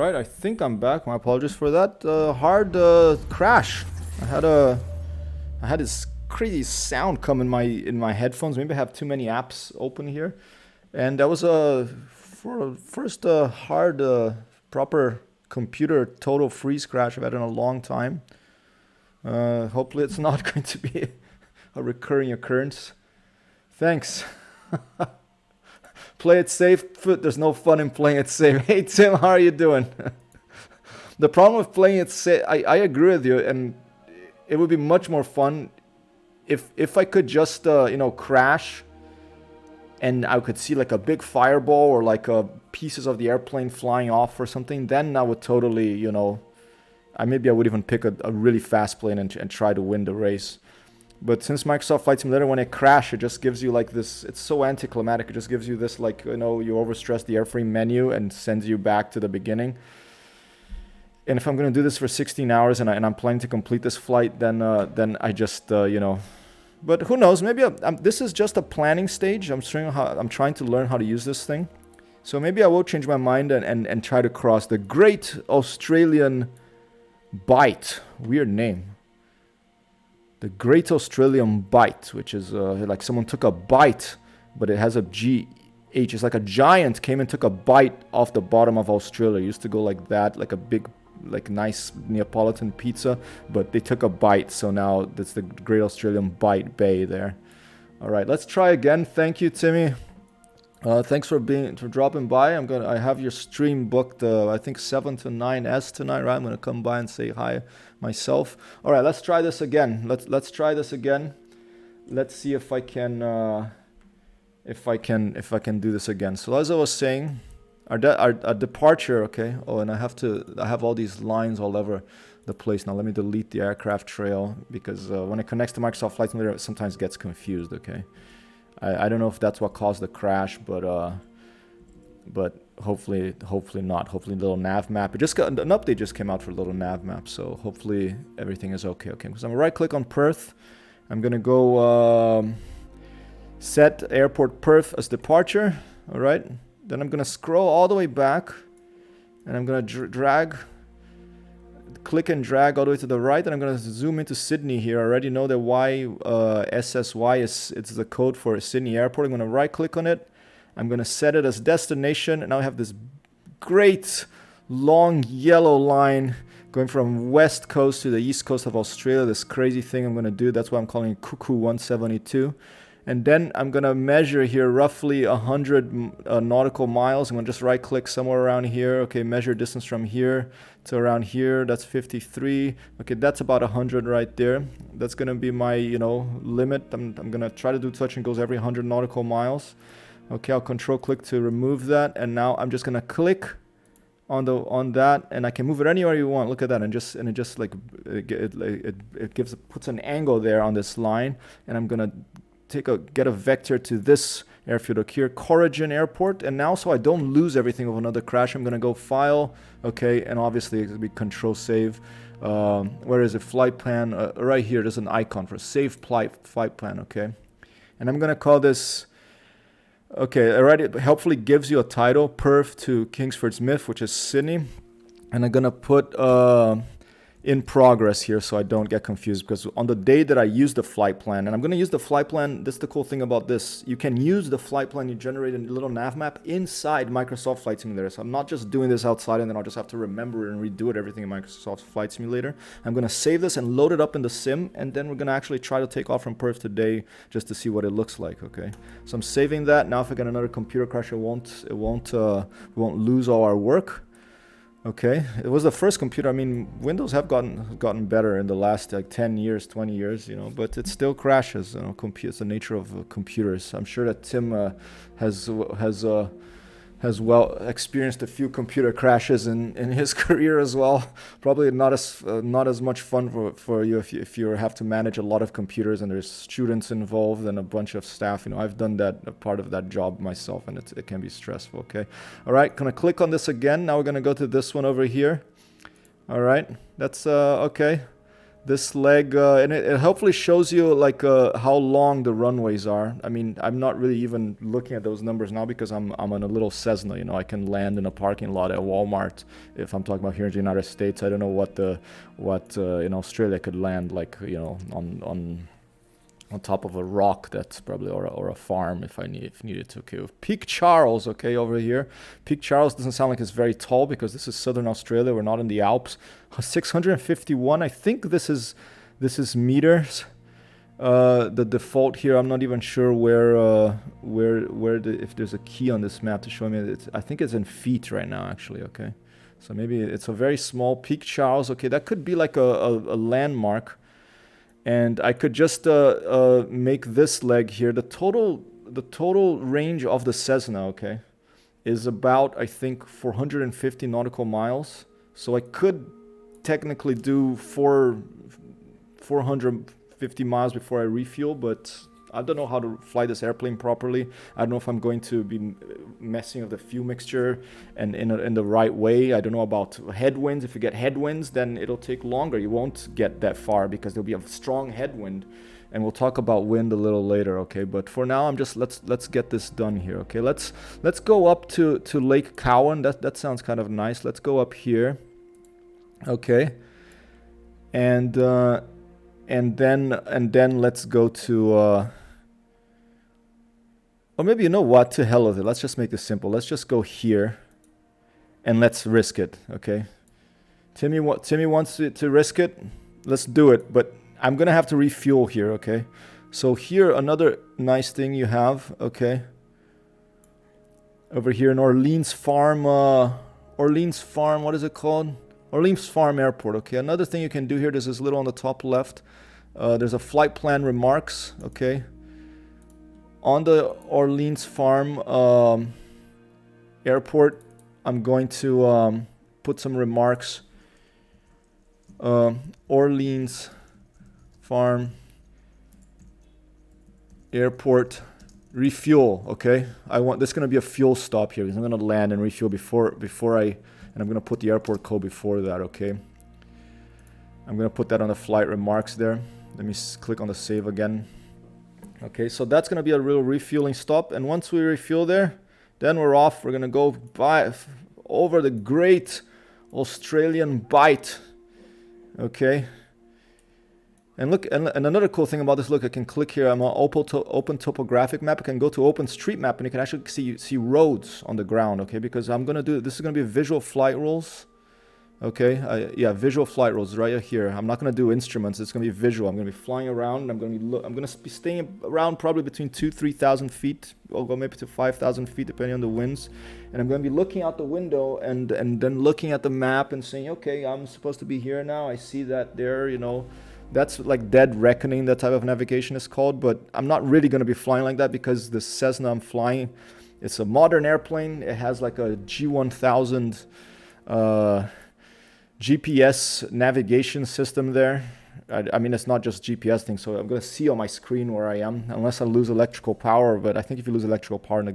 Alright, I think I'm back. My apologies for that hard crash. I had this crazy sound come in my headphones. Maybe I have too many apps open here. And that was for first hard proper computer total freeze crash I've had in a long time. Hopefully it's not going to be a recurring occurrence. Thanks. Play it safe. There's no fun in playing it safe. Hey Tim, how are you doing? The problem with playing it safe, I agree with you, and it would be much more fun if I could just crash, and I could see like a big fireball or like pieces of the airplane flying off or something. Then I would totally, maybe I would even pick a really fast plane and try to win the race. But since Microsoft Flight Simulator, when it crashes, it just gives you like this, it's so anticlimactic, it just gives you this like, you overstress the airframe menu and sends you back to the beginning. And if I'm going to do this for 16 hours and I'm planning to complete this flight, then I just, But who knows, maybe this is just a planning stage. I'm trying to learn how to use this thing. So maybe I will change my mind and try to cross the Great Australian Bight. Weird name. The Great Australian Bight, which is like someone took a bite, but it has a GH. It's like a giant came and took a bite off the bottom of Australia. It used to go like that, like a big, like nice Neapolitan pizza, but they took a bite, so now that's the Great Australian Bight Bay there. All right, let's try again. Thank you, Timmy. Thanks for dropping by. I have your stream booked. I think 7 to 9 tonight, right? I'm gonna come by and say hi myself. All right, let's try this again. Let's try this again. Let's see if I can do this again. So as I was saying, our departure. Okay. Oh, and I have all these lines all over the place now. Let me delete the aircraft trail because when it connects to Microsoft Flight Simulator, it sometimes gets confused. Okay. I don't know if that's what caused the crash, but hopefully not. Hopefully, little nav map. It just got an update just came out for little nav map, so hopefully everything is okay. Okay, because I'm gonna right click on Perth. I'm gonna go set airport Perth as departure. All right. Then I'm gonna scroll all the way back, and I'm gonna click and drag all the way to the right, and I'm gonna zoom into Sydney here. I already know that SSY it's the code for Sydney Airport. I'm gonna right click on it. I'm gonna set it as destination, and now I have this great long yellow line going from west coast to the east coast of Australia. This crazy thing I'm gonna do. That's why I'm calling it Cuckoo 172. And then I'm going to measure here roughly 100 nautical miles. I'm going to just right click somewhere around here. Okay, measure distance from here to around here. That's 53. Okay, that's about 100 right there. That's going to be my, limit. I'm going to try to do touch and goes every 100 nautical miles. Okay, I'll control click to remove that. And now I'm just going to click on that, and I can move it anywhere you want. Look at that, and it just like it puts an angle there on this line, and I'm going to get a vector to this airfield here, Corrigan Airport, and now so I don't lose everything of another crash, I'm gonna go File, okay, and obviously it's gonna be Control Save. Where is it? Flight plan, right here. There's an icon for Save Flight Plan, okay, and I'm gonna call this. Okay, already it hopefully gives you a title, Perth to Kingsford Smith, which is Sydney, and I'm gonna put in progress here so I don't get confused, because on the day that I use the flight plan, and I'm going to use the flight plan, this is the cool thing about this, you can use the flight plan you generate in a little nav map inside Microsoft Flight Simulator. So I'm not just doing this outside and then I'll just have to remember it and redo it, everything in Microsoft Flight Simulator. I'm going to save this and load it up in the sim, and then we're going to actually try to take off from Perth today just to see what it looks like. Okay, so I'm saving that. Now if I get another computer crash, we won't lose all our work. Okay, it was the first computer. I mean, Windows have gotten better in the last like 10 years, 20 years, but it still crashes. It's the nature of computers. I'm sure that Tim has well experienced a few computer crashes in his career as well. Probably not as much fun for you if you have to manage a lot of computers and there's students involved and a bunch of staff. I've done a part of that job myself, and it can be stressful. Okay, all right, gonna click on this again. Now we're gonna go to this one over here. All right, that's okay. This leg, and it hopefully shows you like how long the runways are. I mean, I'm not really even looking at those numbers now because I'm on a little Cessna. You know, I can land in a parking lot at Walmart. If I'm talking about here in the United States, I don't know what in Australia could land like, you know, on top of a rock. That's probably or a farm if needed to. Okay, Peak Charles, okay, over here. Peak Charles doesn't sound like it's very tall because this is southern Australia. We're not in the Alps. 651. I think this is meters. The default here, I'm not even sure if there's a key on this map to show me. I think it's in feet right now, actually. Okay, so maybe it's a very small Peak Charles. Okay, that could be like a landmark. And I could just make this leg here. The total range of the Cessna, okay, is about, I think, 450 nautical miles. So I could technically do 450 miles before I refuel, but I don't know how to fly this airplane properly. I don't know if I'm going to be messing with the fuel mixture and in the right way. I don't know about headwinds. If you get headwinds, then it'll take longer. You won't get that far because there'll be a strong headwind. And we'll talk about wind a little later, okay? But for now, I'm just let's get this done here, okay? Let's go up to Lake Cowan. That sounds kind of nice. Let's go up here, okay? And then let's go to. Or maybe, you know what, to hell with it. Let's just make this simple. Let's just go here and let's risk it, okay? Timmy wants to risk it. Let's do it, but I'm going to have to refuel here, okay? So here, another nice thing you have, okay? Over here in Orleans Farm, what is it called? Orleans Farm Airport, okay? Another thing you can do here, there's this little on the top left. There's a flight plan remarks, okay? On the Orleans Farm airport, I'm going to put some remarks. Orleans Farm airport refuel, okay? This is going to be a fuel stop here because I'm going to land and refuel before and I'm going to put the airport code before that, okay? I'm going to put that on the flight remarks there. Let me click on the save again. Okay, so that's going to be a real refueling stop. And once we refuel there, then we're off. We're going to go over the great Australian Bight. Okay. And look, and another cool thing about this, look, I can click here. I'm on open topographic map. I can go to open street map and you can actually see roads on the ground, okay? Because this is going to be visual flight rules. Okay, yeah, visual flight rules right here. I'm not going to do instruments. It's going to be visual. I'm going to be flying around. I'm going to be staying around probably between 2,000-3,000 feet. I'll go maybe to 5,000 feet depending on the winds. And I'm going to be looking out the window and then looking at the map and saying, okay, I'm supposed to be here now. I see that there, you know. That's like dead reckoning, that type of navigation is called. But I'm not really going to be flying like that because the Cessna I'm flying, it's a modern airplane. It has like a G1000 GPS navigation system there. I mean, it's not just GPS thing, so I'm going to see on my screen where I am, unless I lose electrical power. But I think if you lose electrical power here,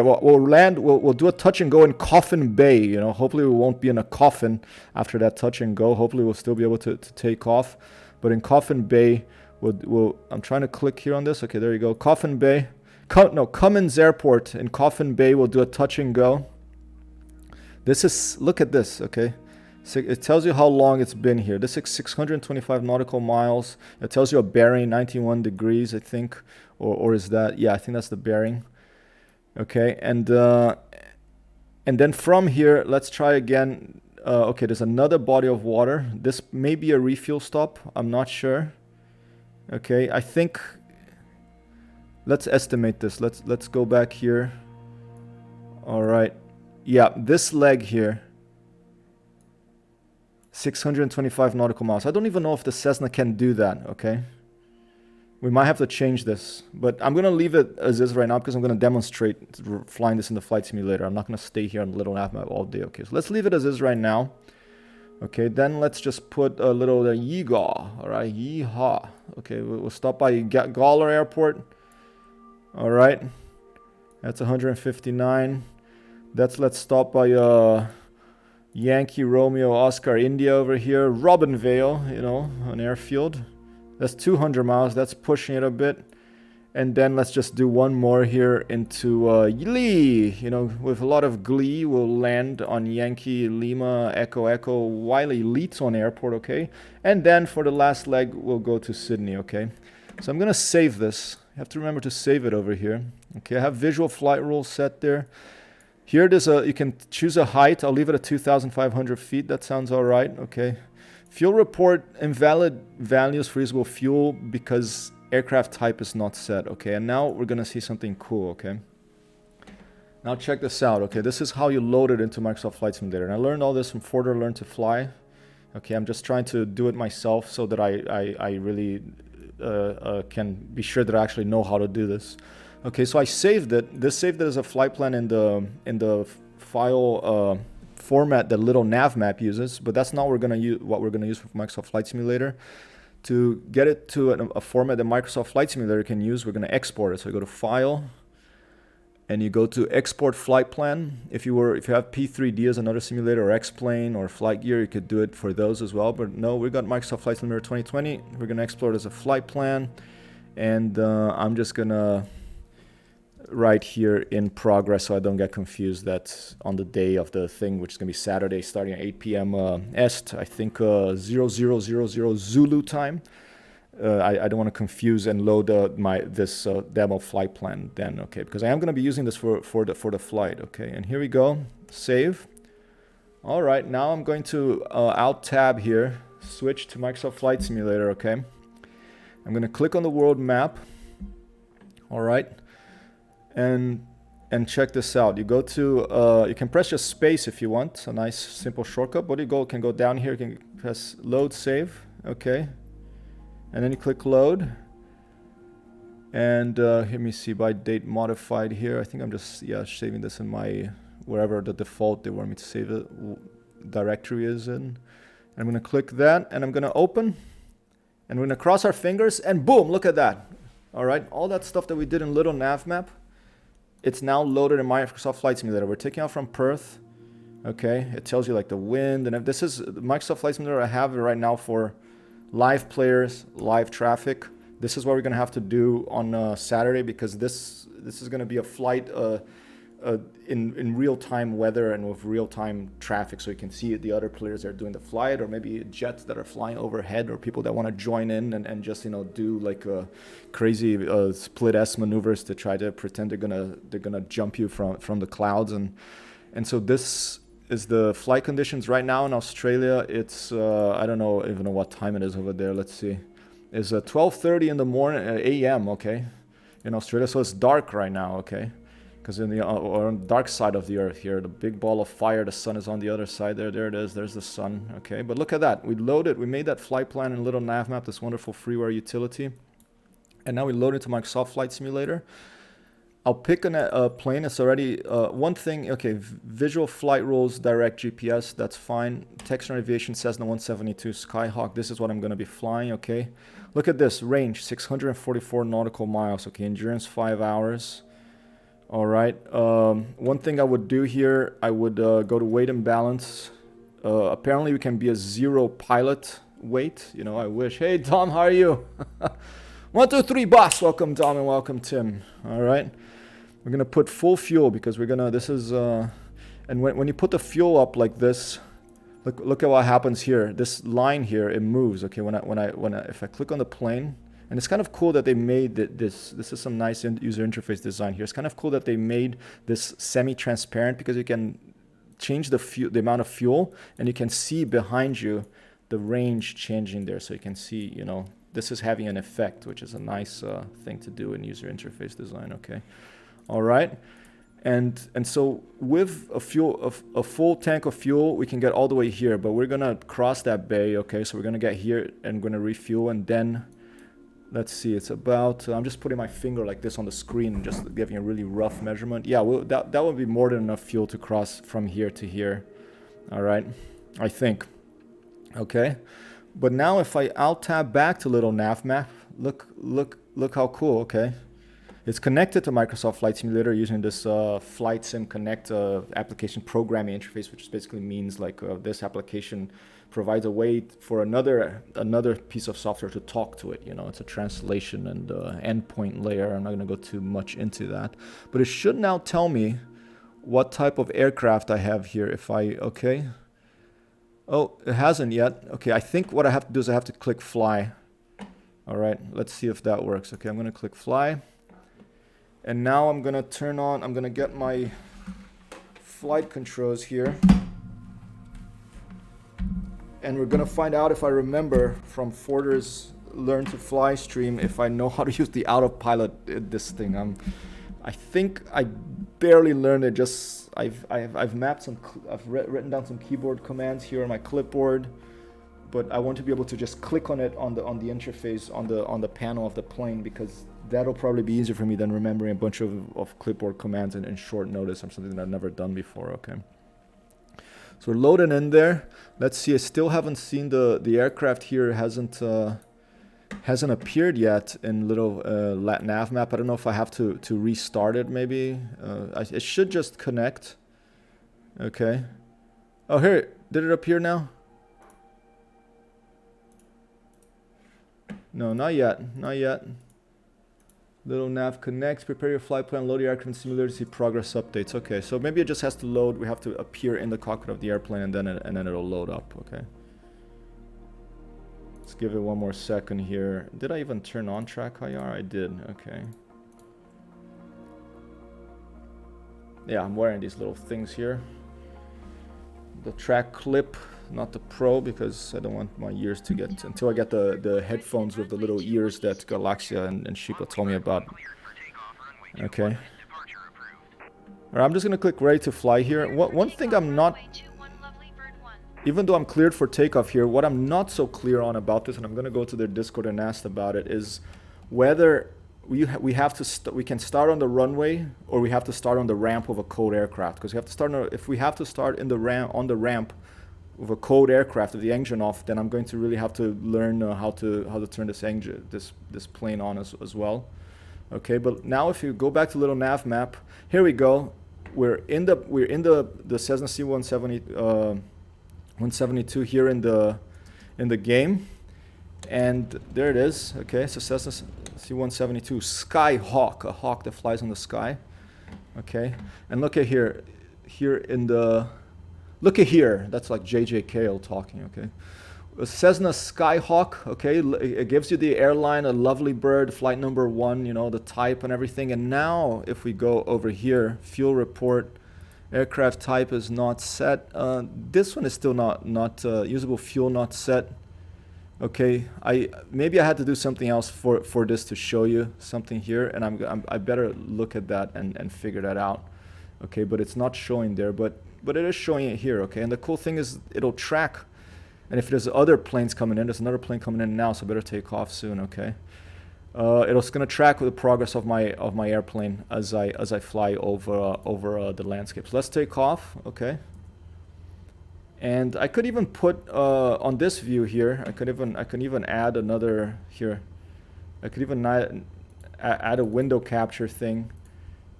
we'll land. We'll do a touch and go in Coffin Bay. You know, hopefully we won't be in a coffin after that touch and go. Hopefully we'll still be able to take off. But in Coffin Bay, I'm trying to click here on this. Okay, there you go. Coffin Bay. Cummins Airport in Coffin Bay. We'll do a touch and go. Look at this, okay? So it tells you how long it's been here. This is 625 nautical miles. It tells you a bearing, 91 degrees, I think. Or is that? Yeah, I think that's the bearing. Okay, and then from here, let's try again. Okay, there's another body of water. This may be a refuel stop. I'm not sure. Okay, I think... Let's estimate this. Let's go back here. All right. Yeah, this leg here, 625 nautical miles. I don't even know if the Cessna can do that, okay? We might have to change this, but I'm going to leave it as is right now because I'm going to demonstrate flying this in the flight simulator. I'm not going to stay here on the little nav map all day, okay? So let's leave it as is right now. Okay, then let's just put a little yeegaw, all right? Yeehaw. Okay, we'll stop by Gawler Airport. All right, that's 159. Let's stop by Yankee Romeo Oscar India over here. Robinvale, you know, an airfield. That's 200 miles. That's pushing it a bit. And then let's just do one more here into Lee. You know, with a lot of glee, we'll land on Yankee Lima Echo Echo Wiley Leeton Airport, okay? And then for the last leg, we'll go to Sydney, okay? So I'm gonna save this. You have to remember to save it over here. Okay, I have visual flight rules set there. Here there's you can choose a height. I'll leave it at 2,500 feet. That sounds all right, okay? Fuel report, invalid values for usable fuel because aircraft type is not set, okay? And now we're gonna see something cool, okay? Now check this out, okay? This is how you load it into Microsoft Flight Simulator. And I learned all this from Further Learn to Fly. Okay, I'm just trying to do it myself so that I really can be sure that I actually know how to do this. Okay, so I saved it. This saved it as a flight plan in the file format that little nav map uses, but that's not what we're gonna use for Microsoft Flight Simulator. To get it to a format that Microsoft Flight Simulator can use, we're going to export it. So you go to File, and you go to Export Flight Plan. If you have P3D as another simulator, or X-Plane, or Flight Gear, you could do it for those as well. But no, we got Microsoft Flight Simulator 2020. We're going to export it as a flight plan, and I'm just going to write here in progress so I don't get confused that on the day of the thing, which is going to be Saturday starting at 8 p.m. Est, I think 0000 Zulu time. I don't want to confuse and load this demo flight plan then, okay? Because I am going to be using this for the flight, okay? And here we go, save. All right, now I'm going to Alt Tab here, switch to Microsoft Flight Simulator, okay? I'm going to click on the world map. All right. And check this out. You go to, you can press just space if you want, a nice simple shortcut, but you can go down here, you can press load save, okay. And then you click load. And let me see, by date modified here. I think I'm just, saving this in my, wherever the default they want me to save it directory is in. And I'm gonna click that and I'm gonna open. And we're gonna cross our fingers and boom, look at that. All right, all that stuff that we did in little nav map, it's now loaded in Microsoft Flight Simulator. We're taking off from Perth. Okay, it tells you like the wind, and if this is Microsoft Flight Simulator. I have it right now for live players, live traffic. This is what we're gonna have to do on Saturday, because this is gonna be a flight in real-time weather and with real-time traffic, so you can see the other players that are doing the flight, or maybe jets that are flying overhead, or people that want to join in and just do like a crazy split S maneuvers to try to pretend they're gonna jump you from the clouds, and so this is the flight conditions right now in Australia. It's I don't know even know what time it is over there. Let's see, it's 12:30 in the morning a.m. okay, in Australia, so it's dark right now, okay. Because on the dark side of the earth here, the big ball of fire, the sun is on the other side. There it is. There's the sun. Okay, but look at that. We loaded. We made that flight plan in little nav map, this wonderful freeware utility, and now we load it to Microsoft Flight Simulator. I'll pick a plane. It's already one thing. Okay, visual flight rules, direct GPS. That's fine. Textron Aviation Cessna 172 Skyhawk. This is what I'm going to be flying. Okay, look at this range: 644 nautical miles. Okay, endurance 5 hours. All right, one thing I would do here, I would go to weight and balance. Apparently we can be a zero pilot weight, I wish. Hey Tom, how are you? 1, 2, 3 boss. Welcome Tom and welcome Tim. All right, we're gonna put full fuel because we're gonna, this is, and when you put the fuel up like this, look at what happens here. This line here, it moves, okay, if I click on the plane. And it's kind of cool that they made this is some nice user interface design here. It's kind of cool that they made this semi-transparent, because you can change the amount of fuel, and you can see behind you the range changing there. So you can see, this is having an effect, which is a nice thing to do in user interface design, okay? All right. And so with a full tank of fuel, we can get all the way here, but we're gonna cross that bay, okay? So we're gonna get here and we're gonna refuel, and then let's see, it's about, I'm just putting my finger like this on the screen and just giving a really rough measurement. Yeah, well, that would be more than enough fuel to cross from here to here. All right, I think. Okay, but now if I Alt Tab back to little nav map, look how cool, okay? It's connected to Microsoft Flight Simulator using this Flight Sim Connect application programming interface, which basically means like this application provides a way for another piece of software to talk to it. You know, it's a translation and endpoint layer. I'm not going to go too much into that, but it should now tell me what type of aircraft I have here. If I oh, it hasn't yet. Okay, I think what I have to do is I have to click fly. All right, let's see if that works. Okay, I'm going to click fly. And now I'm going to turn on, I'm going to get my flight controls here. And we're going to find out if I remember from Forder's Learn to Fly stream if I know how to use the autopilot this thing. I think I barely learned it. Just I've mapped some, I've written down some keyboard commands here on my clipboard, but I want to be able to just click on it on the interface on the panel of the plane, because that'll probably be easier for me than remembering a bunch of clipboard commands in short notice or something that I've never done before. Okay. So we're loading in there. Let's see. I still haven't seen the aircraft here. Hasn't appeared yet in little nav map. I don't know if I have to restart it. Maybe it should just connect. Okay. Oh, here. Did it appear now? No, not yet. Not yet. Little nav connects, prepare your flight plan, load your aircraft in simulator to see progress updates. Okay, so maybe it just has to load. We have to appear in the cockpit of the airplane, and then it'll load up. Okay. Let's give it one more second here. Did I even turn on track IR? I did. Okay. Yeah, I'm wearing these little things here. The track clip, not the Pro, because I don't want my ears to get, until I get the headphones with the little ears that Galaxia and Sheepa told me about. Okay. Alright, I'm just gonna click ready to fly here. One thing I'm not, even though I'm cleared for takeoff here, what I'm not so clear on about this, and I'm gonna go to their Discord and ask about it, is whether we can start on the runway or we have to start on the ramp of a code aircraft. Because we have to start if we have to start in the on the ramp with a code aircraft with the engine off, then I'm going to really have to learn how to turn this plane on as well. Okay, but now if you go back to little nav map, here we go. We're in the Cessna C-170 172 here in the game, and there it is. Okay, so Cessna C-172 Skyhawk, a hawk that flies in the sky. Okay, and look at here in the. Look at here, that's like J.J. Cale talking, okay? A Cessna Skyhawk, okay? It gives you the airline, a lovely bird, flight number 1, you know, the type and everything. And now, if we go over here, fuel report, aircraft type is not set. This one is still not usable fuel not set. Okay, maybe I had to do something else for this to show you something here, and I better look at that and figure that out. Okay, but it's not showing there, but it is showing it here. Okay, and the cool thing is it'll track, and if there's other planes coming in, there's another plane coming in now, so I better take off soon. Okay, it's gonna track the progress of my airplane as I fly over the landscape. So let's take off. Okay, and I could even put on this view here. I can even add another here. I could even add a window capture thing,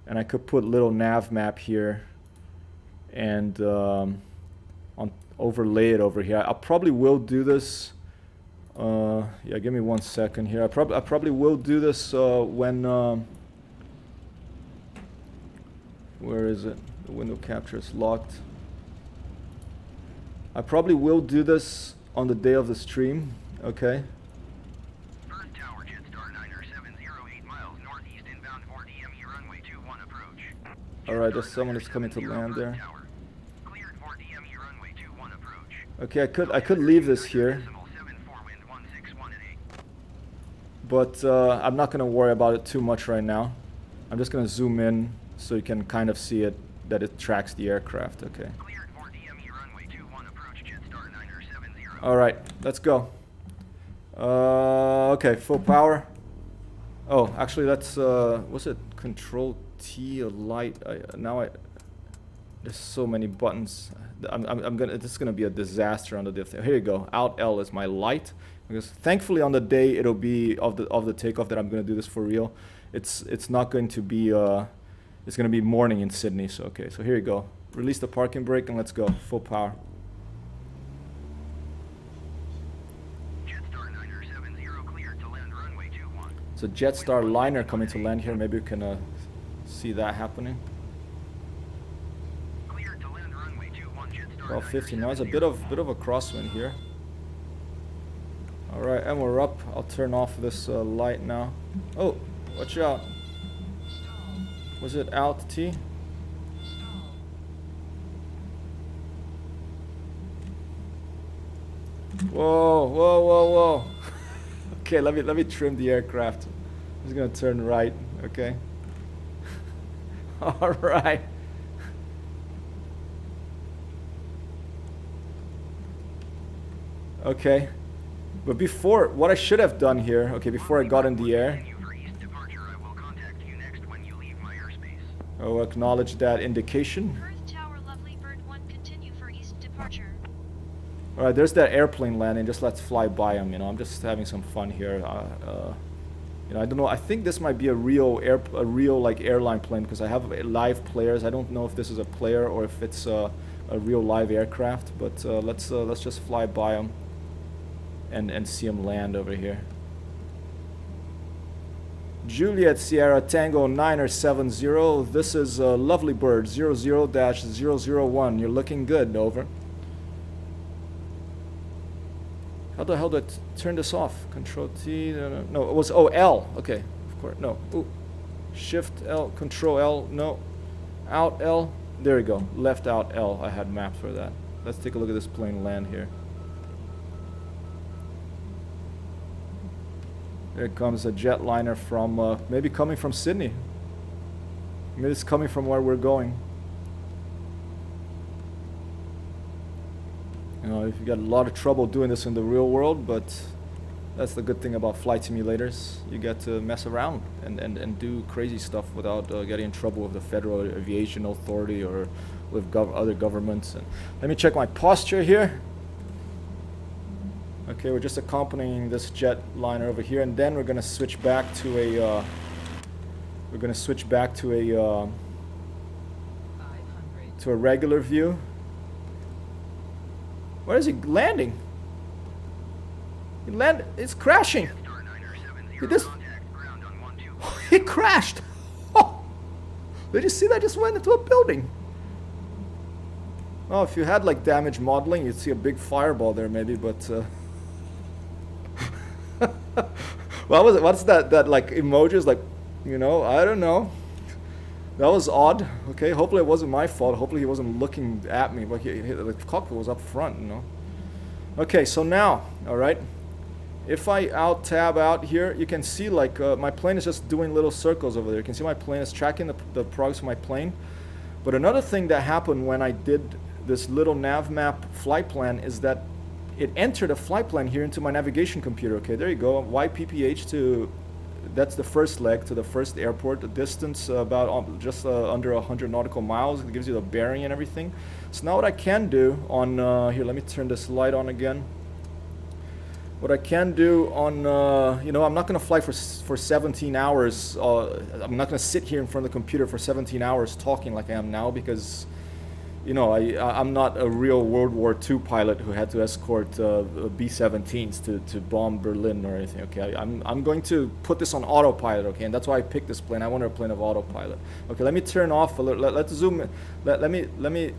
and I could put little nav map here, and overlay it over here. I probably will do this. Yeah, give me 1 second here. I probably will do this when. Where is it? The window capture is locked. I probably will do this on the day of the stream. Okay. All right, there's someone that's coming to land there. Okay, I could leave this here, but I'm not gonna worry about it too much right now. I'm just gonna zoom in so you can kind of see it, that it tracks the aircraft. Okay. All right, let's go. Okay, full power. Oh, actually, that's what's it? Control T, a light. There's so many buttons. This is gonna be a disaster on the diff. Here you go. Alt L is my light, Because thankfully on the day it'll be of the takeoff that I'm gonna do this for real. It's not going to be it's gonna be morning in Sydney. So okay, so here you go. Release the parking brake and let's go full power. Jetstar 970 cleared to land runway 21. So Jetstar liner coming to land here. Maybe we can see that happening. Cleared to land runway 21. Jetstar. About 50 now. It's a bit of a crosswind here. All right, and we're up. I'll turn off this light now. Oh, watch out. Was it Alt T? Whoa, whoa, whoa, whoa. Okay, let me trim the aircraft. I'm just gonna turn right, okay? All right. Okay. But before, what I should have done here, okay, before I got in the air. Oh, acknowledge that indication. Earth Tower, Lovely Bird 1, continue for east departure. All right, there's that airplane landing. Just let's fly by them. You know, I'm just having some fun here. You know, I don't know. I think this might be a real like airline plane because I have live players. I don't know if this is a player or if it's a real live aircraft. But let's just fly by them and see them land over here. Juliet Sierra Tango 970. This is Lovely Bird 00-001. You're looking good, over. How the hell did I turn this off? Control T. No, it was L. Okay, of course. No. Ooh. Shift L. Control L. No. Out L. There we go. Left out L. I had maps for that. Let's take a look at this plane land here. There comes a jetliner from, maybe coming from Sydney. Maybe it's coming from where we're going. You know, you've got a lot of trouble doing this in the real world, but that's the good thing about flight simulators. You get to mess around and do crazy stuff without getting in trouble with the Federal Aviation Authority or with other governments. And let me check my posture here. Okay, we're just accompanying this jetliner over here, and then we're gonna switch back to a. To a regular view. Where is he landing? It's crashing. He crashed. Oh, did you see that? Just went into a building. Oh, if you had like damage modeling, you'd see a big fireball there, maybe, but. What was it? What's that like emojis? Like, you know, I don't know. That was odd. Okay, hopefully it wasn't my fault. Hopefully he wasn't looking at me, but the cockpit was up front, you know. Okay, so now, all right. If I tab out here, you can see like my plane is just doing little circles over there. You can see my plane is tracking the progress of my plane. But another thing that happened when I did this little nav map flight plan is that it entered a flight plan here into my navigation computer. Okay, there you go. YPPH to, that's the first leg to the first airport. The distance about just under 100 nautical miles. It gives you the bearing and everything. So now what I can do on, here, let me turn this light on again. What I can do on, you know, I'm not going to fly for 17 hours. I'm not going to sit here in front of the computer for 17 hours talking like I am now because, you know, I'm not a real World War II pilot who had to escort B-17s to bomb Berlin or anything. Okay, I'm going to put this on autopilot. Okay, and that's why I picked this plane. I wanted a plane of autopilot. Okay, let me turn off a little. Let's zoom in. Let me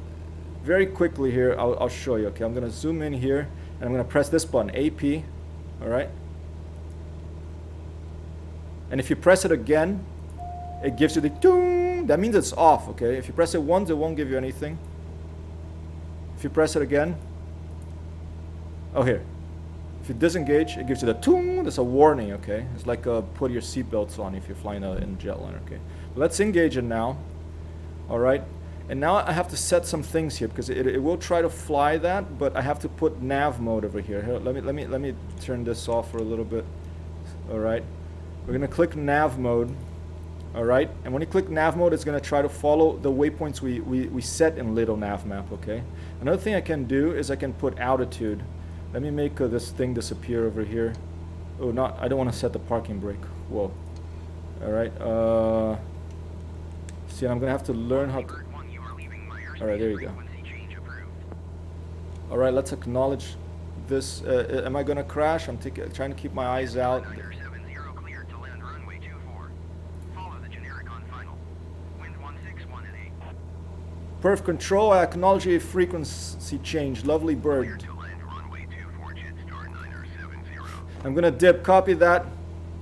very quickly here. I'll show you. Okay, I'm going to zoom in here and I'm going to press this button, AP. All right. And if you press it again, it gives you the doom. That means it's off. Okay, if you press it once, it won't give you anything. If you press it again, oh here. If you disengage, it gives you the toom. That's a warning, okay? It's like put your seatbelts on if you're flying in a jetliner, okay? Let's engage it now. All right. And now I have to set some things here because it will try to fly that, but I have to put nav mode over here. Here, let me turn this off for a little bit. All right. We're gonna click nav mode. All right, and when you click nav mode, it's going to try to follow the waypoints we set in little nav map, okay? Another thing I can do is I can put altitude. Let me make this thing disappear over here. Oh, not, I don't want to set the parking brake. Whoa. Alright, see, I'm gonna have to learn how to... Bird 1, you are leaving my airspace. Alright, there you go. Frequency change approved. Alright, let's acknowledge this. Am I gonna crash? I'm trying to keep my eyes out. Niner 70 cleared to land runway 24. Follow the generic on final. Wind 161 and 8. Perf control, I acknowledge a frequency change. Lovely Clear bird. to land runway 24, Jetstar Niner 70. I'm gonna dip. Copy that.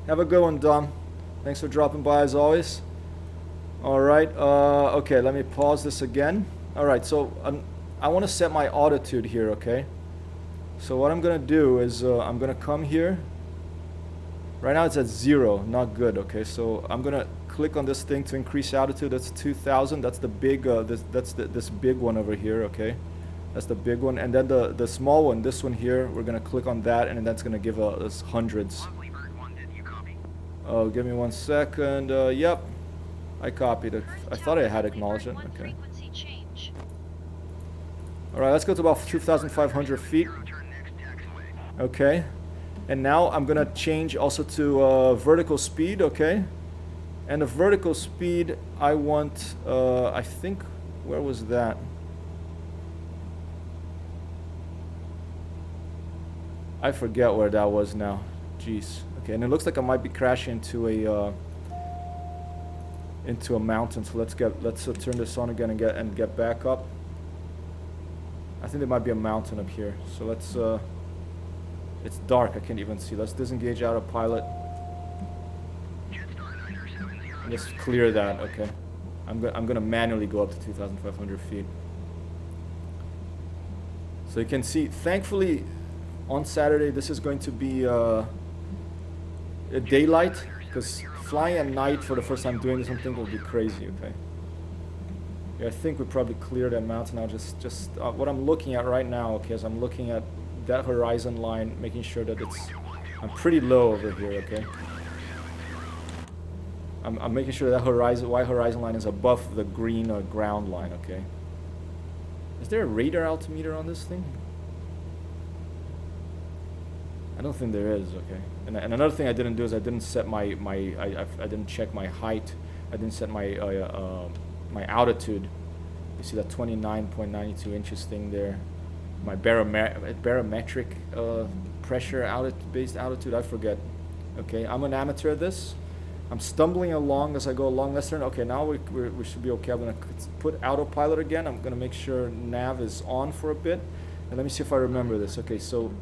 Have a good one, Dom. Thanks for dropping by as always. Alright, okay, let me pause this again. Alright, so I want to set my altitude here, okay? So what I'm gonna do is I'm gonna come here. Right now it's at 0, not good, okay? So I'm gonna click on this thing to increase altitude. That's 2,000. That's the big, this big one over here, okay? That's the big one, and then the small one, this one here, we're gonna click on that, and then that's gonna give us hundreds. Lovely Bird 1, did you copy? Oh, give me 1 second. Yep, I copied it. Earth I thought I tower, had lovely acknowledged bird it. 1 Okay. frequency change. All right, let's go to about 2,500 feet. Turn next taxiway. Okay, and now I'm gonna change also to vertical speed. Okay, and the vertical speed I want. I think, where was that? I forget where that was now. Jeez. Okay, and it looks like I might be crashing into a mountain. So let's turn this on again and get back up. I think there might be a mountain up here. So let's. It's dark. I can't even see. Let's disengage autopilot Jetstar Niner 70. and just clear that. Okay. I'm gonna manually go up to 2,500 feet. So you can see. Thankfully, on Saturday this is going to be a daylight, because flying at night for the first time doing something will be crazy. Okay. Yeah, I think we probably cleared that mountain now. Just what I'm looking at right now. Okay, is I'm looking at that horizon line, making sure that I'm pretty low over here. Okay. I'm making sure that white horizon line is above the green ground line. Okay. Is there a radar altimeter on this thing? I don't think there is. Okay. And another thing I didn't do is I didn't set I didn't check my height. I didn't set my my altitude. You see that 29.92 inches thing there. My barometric pressure based altitude. I forget. Okay. I'm an amateur at this. I'm stumbling along as I go along. Let's turn. Okay, now we should be okay. I'm gonna put autopilot again. I'm gonna make sure nav is on for a bit, and let me see if I remember this. Okay, so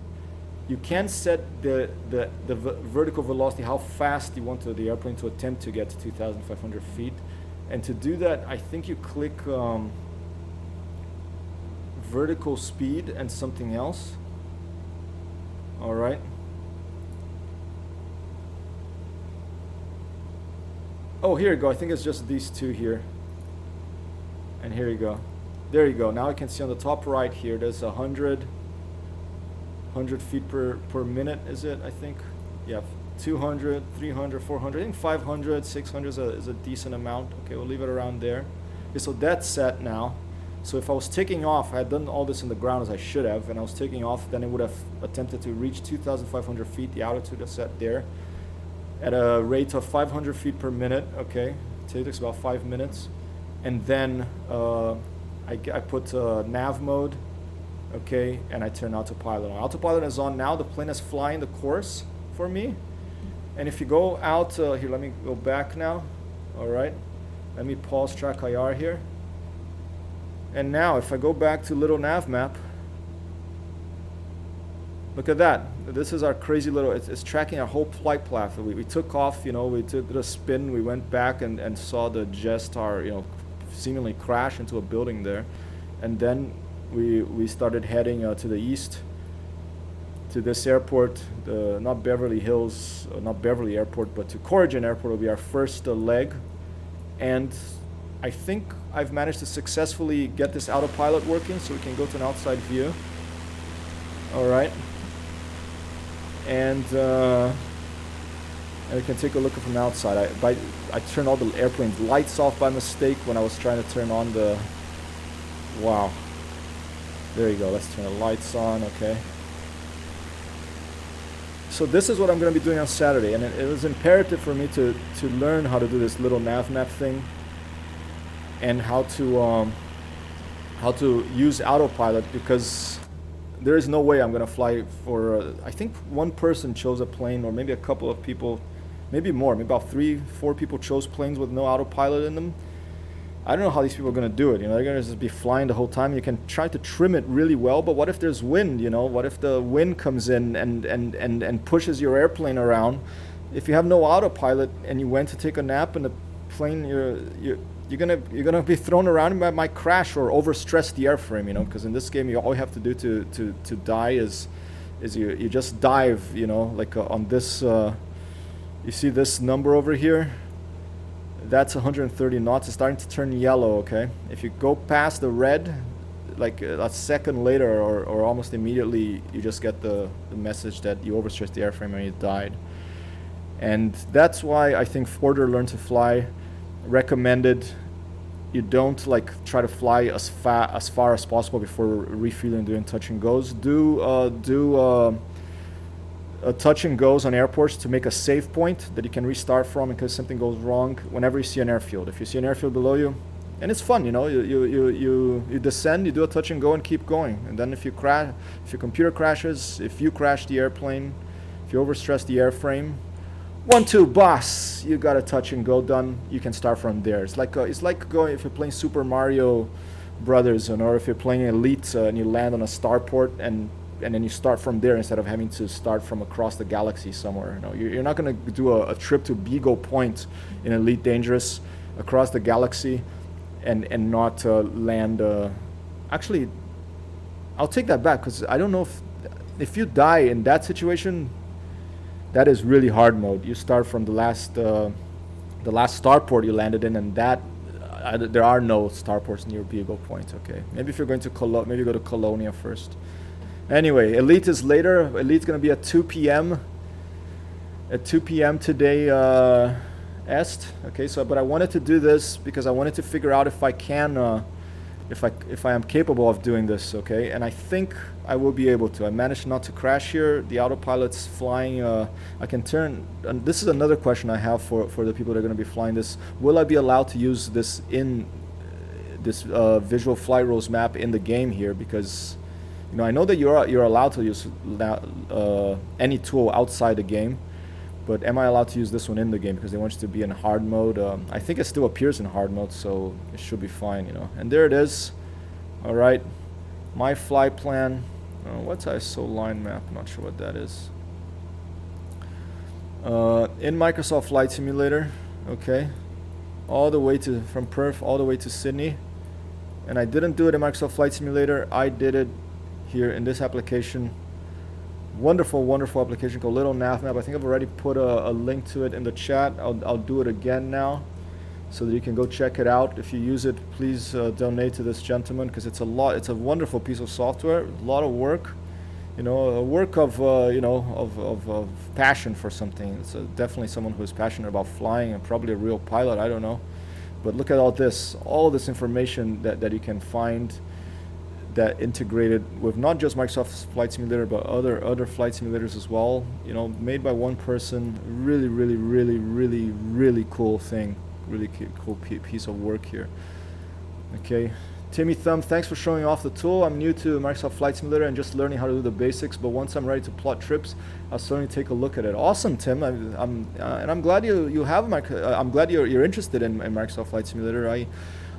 you can set the vertical velocity, how fast you want the airplane to attempt to get to 2,500 feet, and to do that, I think you click vertical speed and something else. All right. Oh, here you go. I think it's just these two here. And here you go. There you go. Now I can see on the top right here, there's 100 feet per minute, is it? I think. Yeah, 200, 300, 400. I think 500, 600 is a decent amount. Okay, we'll leave it around there. Okay, so that's set now. So if I was taking off, I had done all this in the ground as I should have, and I was taking off, then it would have attempted to reach 2,500 feet. The altitude is set there at a rate of 500 feet per minute. Okay, it takes about 5 minutes, and then I put Nav Mode, okay, and I turn autopilot on. Autopilot is on now. The plane is flying the course for me, and if you go out here, let me go back now. All right, let me pause track IR here, and now if I go back to little nav map, look at that. This is our crazy little, it's tracking our whole flight path. We took off, we took the spin, we went back and saw the Jetstar, seemingly crash into a building there. And then we started heading to the east to this airport, not Beverly Hills, not Beverly Airport, but to Corrigan Airport will be our first leg. And I think I've managed to successfully get this autopilot working, so we can go to an outside view. All right. And we can take a look from outside. I turned all the airplane's lights off by mistake when I was trying to turn on the... Wow. There you go. Let's turn the lights on. Okay. So this is what I'm going to be doing on Saturday, and it was imperative for me to learn how to do this little nav map thing, and how to use autopilot, because there is no way I'm going to fly for. I think one person chose a plane, or maybe a couple of people, maybe more, maybe about 3-4 people chose planes with no autopilot in them. I don't know how these people are going to do it. You know, they're going to just be flying the whole time. You can try to trim it really well, but what if there's wind, you know? What if the wind comes in and pushes your airplane around? If you have no autopilot and you went to take a nap in the plane, you're gonna be thrown around and it might crash or overstress the airframe, you know? Because in this game, all you have to do to die is you just dive, you know, like on this. You see this number over here? That's 130 knots. It's starting to turn yellow, okay? If you go past the red, like a second later or almost immediately, you just get the message that you overstretched the airframe and you died. And that's why I think Forder Learn to Fly recommended you don't like try to fly as far as possible before refueling and doing touch and goes. Do touch and goes on airports to make a save point that you can restart from in case something goes wrong whenever you see an airfield. If you see an airfield below you, and it's fun, you know, you descend, you do a touch and go and keep going. And then if you crash, if your computer crashes, if you crash the airplane, if you overstress the airframe, 1, 2, boss, you got a touch and go done. You can start from there. It's like going, if you're playing Super Mario Brothers, or if you're playing Elite and you land on a starport and then you start from there instead of having to start from across the galaxy somewhere. You know, you're not going to do a trip to Beagle Point in Elite Dangerous across the galaxy and not land. Actually, I'll take that back, because I don't know if you die in that situation, that is really hard mode. You start from the last starport you landed in, and that there are no starports near Beagle Point. Okay, maybe if you're going to maybe go to Colonia first. Anyway, Elite is later. Elite's going to be at 2 p.m. At 2 p.m. today, Est. Okay, so but I wanted to do this because I wanted to figure out if I can, if I am capable of doing this. Okay, and I think I will be able to. I managed not to crash here. The autopilot's flying. I can turn. And this is another question I have for the people that are going to be flying this. Will I be allowed to use this in this visual flight rules map in the game here? Because you know, I know that you're allowed to use any tool outside the game, but am I allowed to use this one in the game because they want you to be in hard mode? I think it still appears in hard mode, so it should be fine, you know. And there it is. All right, my flight plan. What's ISO line map? I'm not sure what that is. In Microsoft Flight Simulator, okay, all the way from Perth all the way to Sydney, and I didn't do it in Microsoft Flight Simulator. I did it here in this application. Wonderful, wonderful application called Little Nav Map. I think I've already put a link to it in the chat. I'll do it again now so that you can go check it out. If you use it, please donate to this gentleman, because it's a wonderful piece of software. A lot of work, you know, a work of of passion for something. It's definitely someone who is passionate about flying, and probably a real pilot, I don't know. But look at all this information that you can find, that integrated with not just Microsoft Flight Simulator, but other flight simulators as well. You know, made by one person. Really, really, really, really, really cool thing. Really cool piece of work here. Okay, Timmy Thumb, thanks for showing off the tool. I'm new to Microsoft Flight Simulator and just learning how to do the basics, but once I'm ready to plot trips, I'll certainly take a look at it. Awesome, Tim. I'm glad you have I'm glad you're interested in Microsoft Flight Simulator.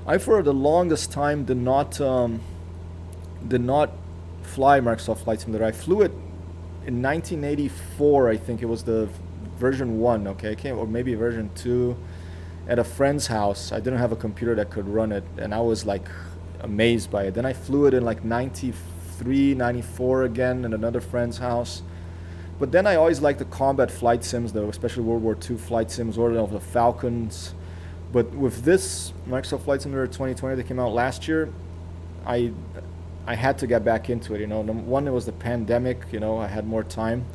I for the longest time did not fly Microsoft Flight Simulator. I flew it in 1984. I think it was the version 1. Okay, or maybe version 2 at a friend's house. I didn't have a computer that could run it, and I was like amazed by it. Then I flew it in like 93, 94 again at another friend's house. But then I always liked the combat flight sims, though, especially World War II flight sims, Order of the Falcons. But with this Microsoft Flight Simulator 2020 that came out last year, I had to get back into it. You know, one, it was the pandemic. You know, I had more time,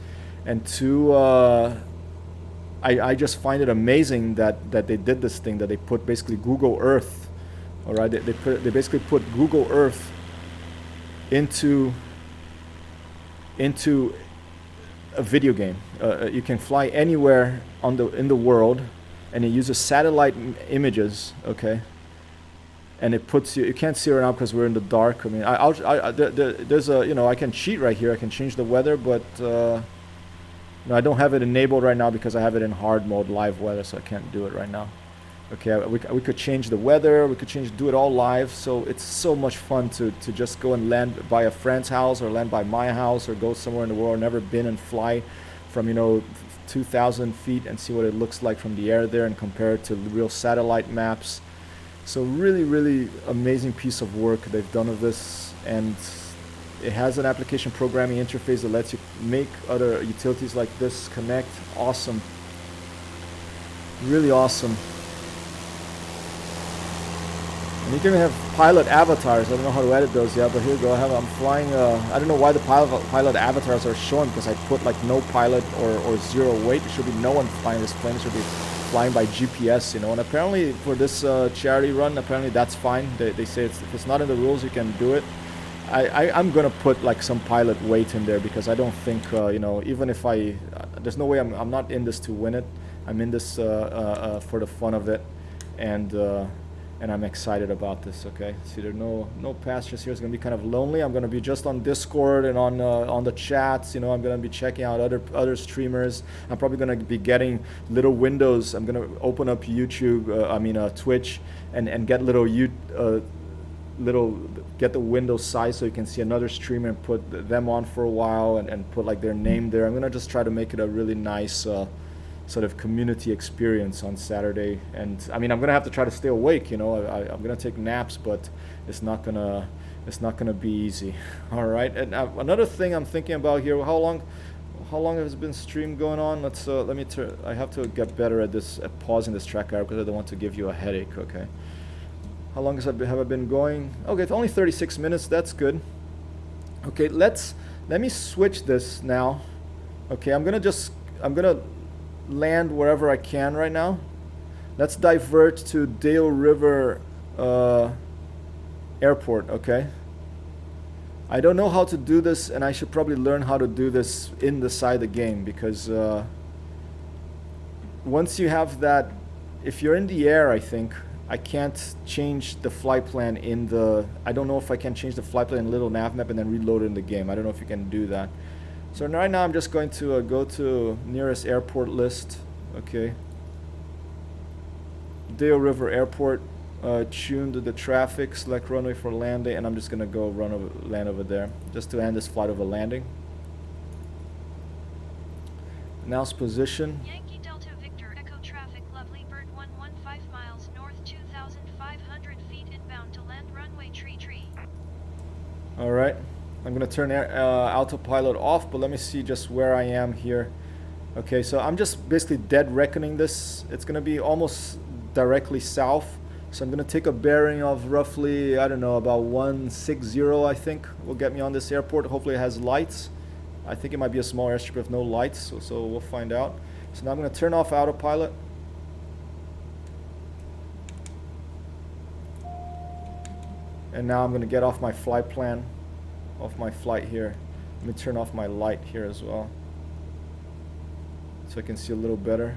and two, I just find it amazing that they did this thing, that they put basically Google Earth. All right, they basically put Google Earth into a video game. You can fly anywhere on in the world, and it uses satellite images. Okay. And it puts you. You can't see right now because we're in the dark. I mean, there's a I can cheat right here. I can change the weather, but no, I don't have it enabled right now because I have it in hard mode, live weather, so I can't do it right now. Okay, we could change the weather. We could do it all live. So it's so much fun to just go and land by a friend's house or land by my house or go somewhere in the world I've never been and fly from 2,000 feet and see what it looks like from the air there and compare it to real satellite maps. So really, really amazing piece of work they've done of this, and it has an application programming interface that lets you make other utilities like this connect. Awesome. Really awesome. And you can even have pilot avatars. I don't know how to edit those yet, but here you go. I'm flying. I don't know why the pilot avatars are showing because I put like no pilot or zero weight. There should be no one flying this plane. It should be flying by GPS, and apparently for this charity run, apparently that's fine. They say if it's not in the rules, you can do it. I'm gonna put like some pilot weight in there because I don't think even if there's no way I'm not in this to win it. I'm in this for the fun of it, and I'm excited about this. Okay, see, there are no passengers here. It's gonna be kind of lonely. I'm gonna be just on Discord and on the chats. I'm gonna be checking out other streamers. I'm probably gonna be getting little windows. I'm gonna open up YouTube, Twitch, and get get the window size so you can see another streamer and put them on for a while and put like their name there. I'm gonna just try to make it a really nice sort of community experience on Saturday. And I mean, I'm gonna have to try to stay awake. I'm gonna take naps, but it's not gonna be easy. All right. And another thing I'm thinking about here: how long has been stream going on? Let me turn. I have to get better at this, at pausing this track out because I don't want to give you a headache. Okay. How long have I been going? Okay, it's only 36 minutes. That's good. Okay, let me switch this now. Okay, I'm gonna land wherever I can right now. Let's divert to Dale River Airport. Okay. I don't know how to do this, and I should probably learn how to do this inside the game because once you have that, if you're in the air, I think. I can't change the flight plan I don't know if I can change the flight plan in little nav map and then reload it in the game. I don't know if you can do that. So right now I'm just going to go to nearest airport list. Okay. Dale River Airport, tune to the traffic, select runway for landing, and I'm just gonna go land over there just to end this flight over landing. Now's position. Yankee Delta Victor Echo traffic lovely bird 115 miles north 2,500 feet inbound to land runway tree. All right. I'm gonna turn autopilot off, but let me see just where I am here. Okay, so I'm just basically dead reckoning this. It's gonna be almost directly south. So I'm gonna take a bearing of roughly, I don't know, about 160, I think, will get me on this airport. Hopefully it has lights. I think it might be a small airstrip with no lights, so we'll find out. So now I'm gonna turn off autopilot. And now I'm gonna get off my flight plan, off my flight here. Let me turn off my light here as well, so I can see a little better.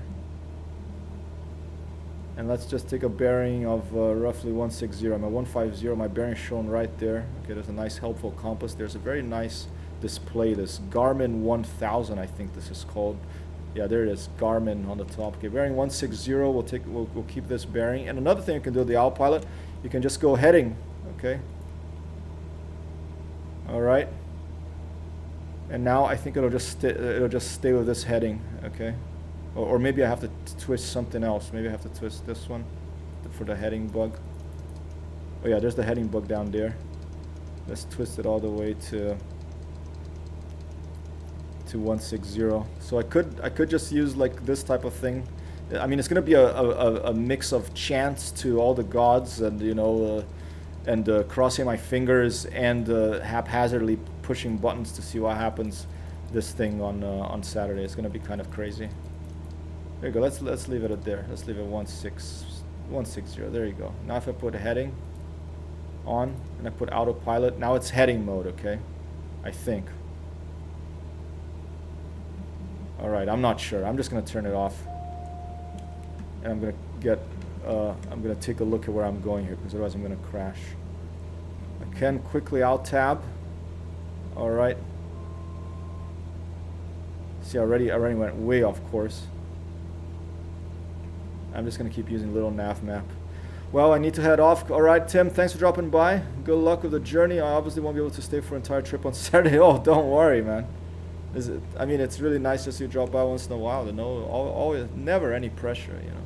And let's just take a bearing of roughly 160. I'm at 150. My bearing shown right there. Okay, there's a nice helpful compass. There's a very nice display. This Garmin 1000, I think this is called. Yeah, there it is. Garmin on the top. Okay, bearing 160. We'll keep this bearing. And another thing you can do with the autopilot, you can just go heading. Okay. All right. And now I think it'll just stay with this heading. Okay. Or maybe I have to twist something else. Maybe I have to twist this one for the heading bug. Oh yeah, there's the heading bug down there. Let's twist it all the way to 160. So I could just use like this type of thing. I mean, it's gonna be a mix of chance to all the gods and and crossing my fingers and haphazardly pushing buttons to see what happens. This thing on Saturday. It's gonna be kind of crazy. There you go. Let's leave it at there. Let's leave it 160. There you go. Now if I put heading on and I put autopilot, now it's heading mode. Okay, I think. Alright, I'm not sure. I'm just gonna turn it off. And I'm gonna get, I'm gonna take a look at where I'm going here, because otherwise I'm gonna crash. I can quickly alt-tab. Alright. See, I already went way off course. I'm just gonna keep using little nav map. Well, I need to head off. Alright, Tim, thanks for dropping by. Good luck with the journey. I obviously won't be able to stay for an entire trip on Saturday. Oh, don't worry, man. I mean, it's really nice just to drop by once in a while. Always, never any pressure, you know.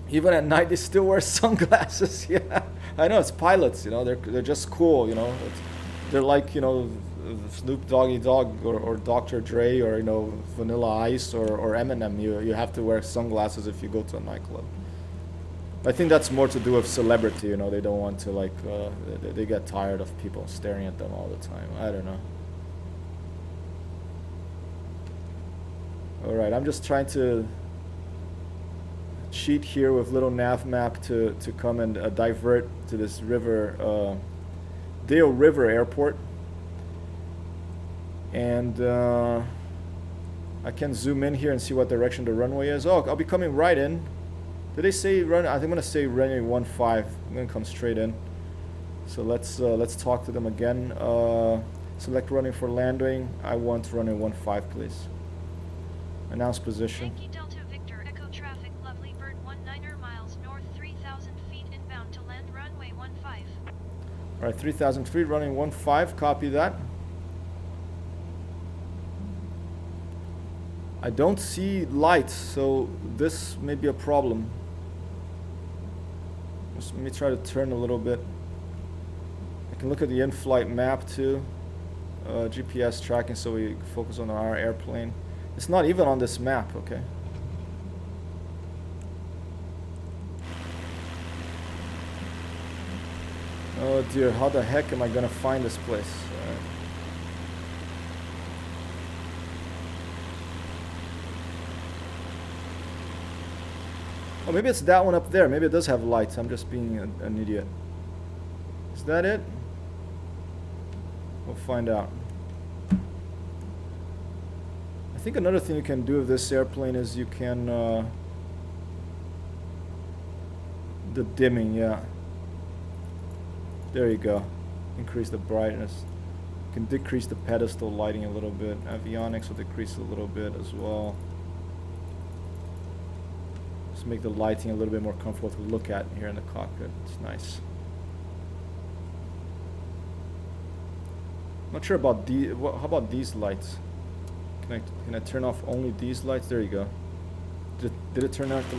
Even at night, they still wear sunglasses. Yeah, I know, it's pilots, you know. They're just cool, you know. They're like, you know, Snoop Doggy Dogg or Dr. Dre or, you know, Vanilla Ice or Eminem. You have to wear sunglasses if you go to a nightclub. I think that's more to do with celebrity, you know. They don't want to, like, they get tired of people staring at them all the time. I don't know. Alright, I'm just trying to cheat here with little nav map to come and divert to this river, Dale River Airport. And I can zoom in here and see what direction the runway is. Oh, I'll be coming right in. Did they say run? I think I'm gonna say runway 15. I'm gonna come straight in. So let's talk to them again. Select runway for landing. I want runway 15, please. Announce position. Yankee Delta Victor Echo Traffic Lovely Bird 19er miles north 3,000 feet inbound to land runway 15. All right, 3,000 feet, runway 15. Copy that. I don't see lights, so this may be a problem. Just let me try to turn a little bit. I can look at the in-flight map too. GPS tracking, so we focus on our airplane. It's not even on this map, okay. Oh dear, how the heck am I gonna find this place? Oh, maybe it's that one up there. Maybe it does have lights. I'm just being an idiot. Is that it? We'll find out. I think another thing you can do with this airplane is you can... the dimming, yeah. There you go. Increase the brightness. You can decrease the pedestal lighting a little bit. Avionics will decrease a little bit as well. Just make the lighting a little bit more comfortable to look at here in the cockpit. It's nice. Not sure about how about these lights? Can I turn off only these lights? There you go. Did it turn off the?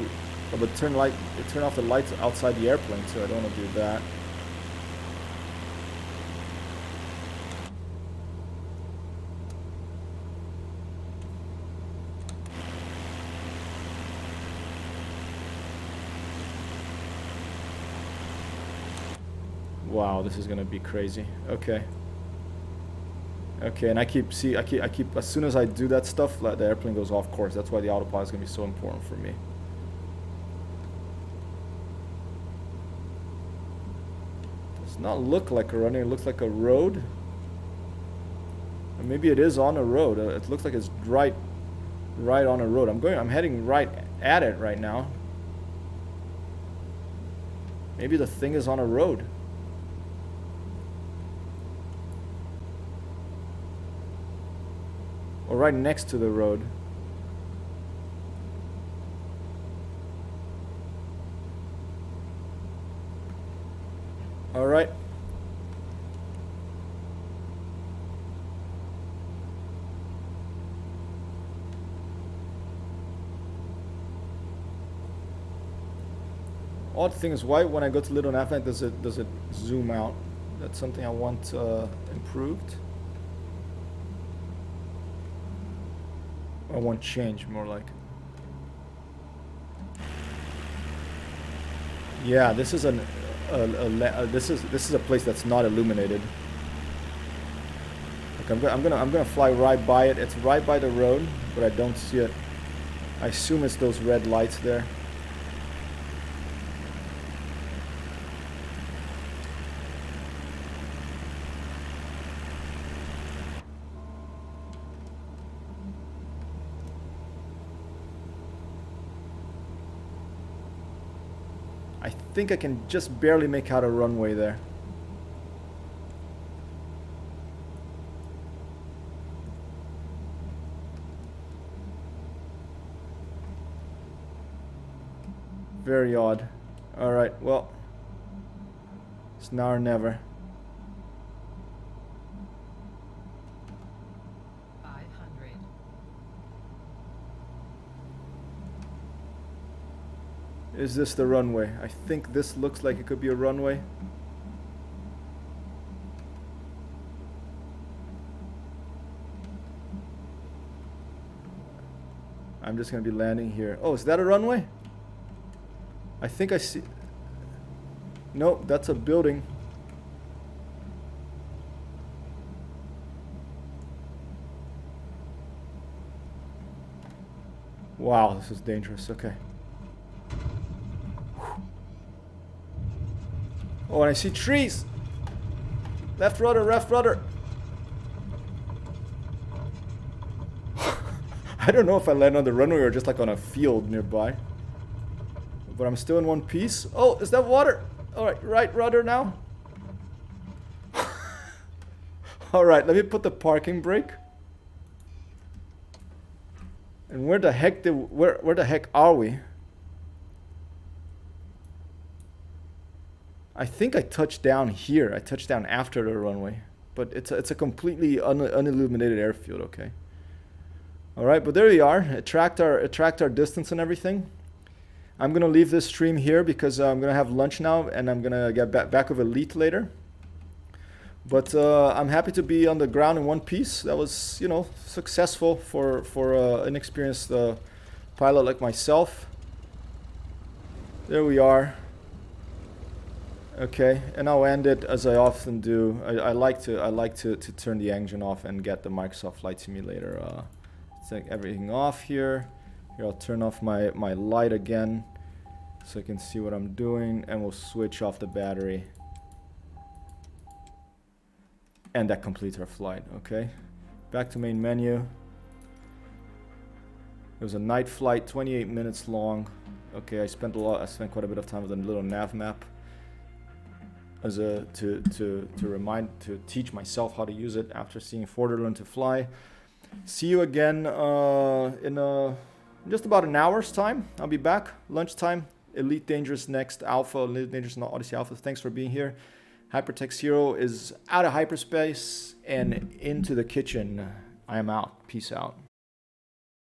Oh, but turn off the lights outside the airplane too. I don't want to do that. Wow, this is gonna be crazy. Okay. Okay, and I keep as soon as I do that stuff, the airplane goes off course. That's why the autopilot is gonna be so important for me. Does not look like a runway. It looks like a road. Or maybe it is on a road. It looks like it's right on a road. I'm heading right at it right now. Maybe the thing is on a road. Or right next to the road. All right. Odd thing is, why when I go to little nav does it zoom out? That's something I want improved. I want change, more like. Yeah, this is this is a place that's not illuminated. Like I'm gonna fly right by it. It's right by the road, but I don't see it. I assume it's those red lights there. I think I can just barely make out a runway there. Very odd. Alright, well. It's now or never. 500. Is this the runway? I think this looks like it could be a runway. I'm just gonna be landing here. Oh, is that a runway? I think I see... Nope, that's a building. Wow, this is dangerous. Okay. Oh, and I see trees! Left rudder, left rudder! I don't know if I land on the runway or just like on a field nearby. But I'm still in one piece. Oh, is that water? Alright, right rudder now. Alright, let me put the parking brake. And where the heck where the heck are we? I think I touched down here. I touched down after the runway. But it's a completely unilluminated airfield, okay. Alright, but there we are. It tracked our distance and everything. I'm gonna leave this stream here because I'm gonna have lunch now and I'm gonna get back with Elite later. But I'm happy to be on the ground in one piece. That was, you know, successful for an inexperienced pilot like myself. There we are. Okay, and I'll end it as I often do. I like to turn the engine off and get the Microsoft Flight Simulator. Take everything off here. Here, I'll turn off my light again so I can see what I'm doing, and we'll switch off the battery. And that completes our flight, okay? Back to main menu. It was a night flight, 28 minutes long. Okay, I spent quite a bit of time with a little nav map as to teach myself how to use it after seeing Forder Learn to Fly. See you again in just about an hour's time. I'll be back. Lunchtime. Elite Dangerous next Alpha. Elite Dangerous Odyssey Alpha. Thanks for being here. Hypertext Hero is out of hyperspace and into the kitchen. I am out. Peace out.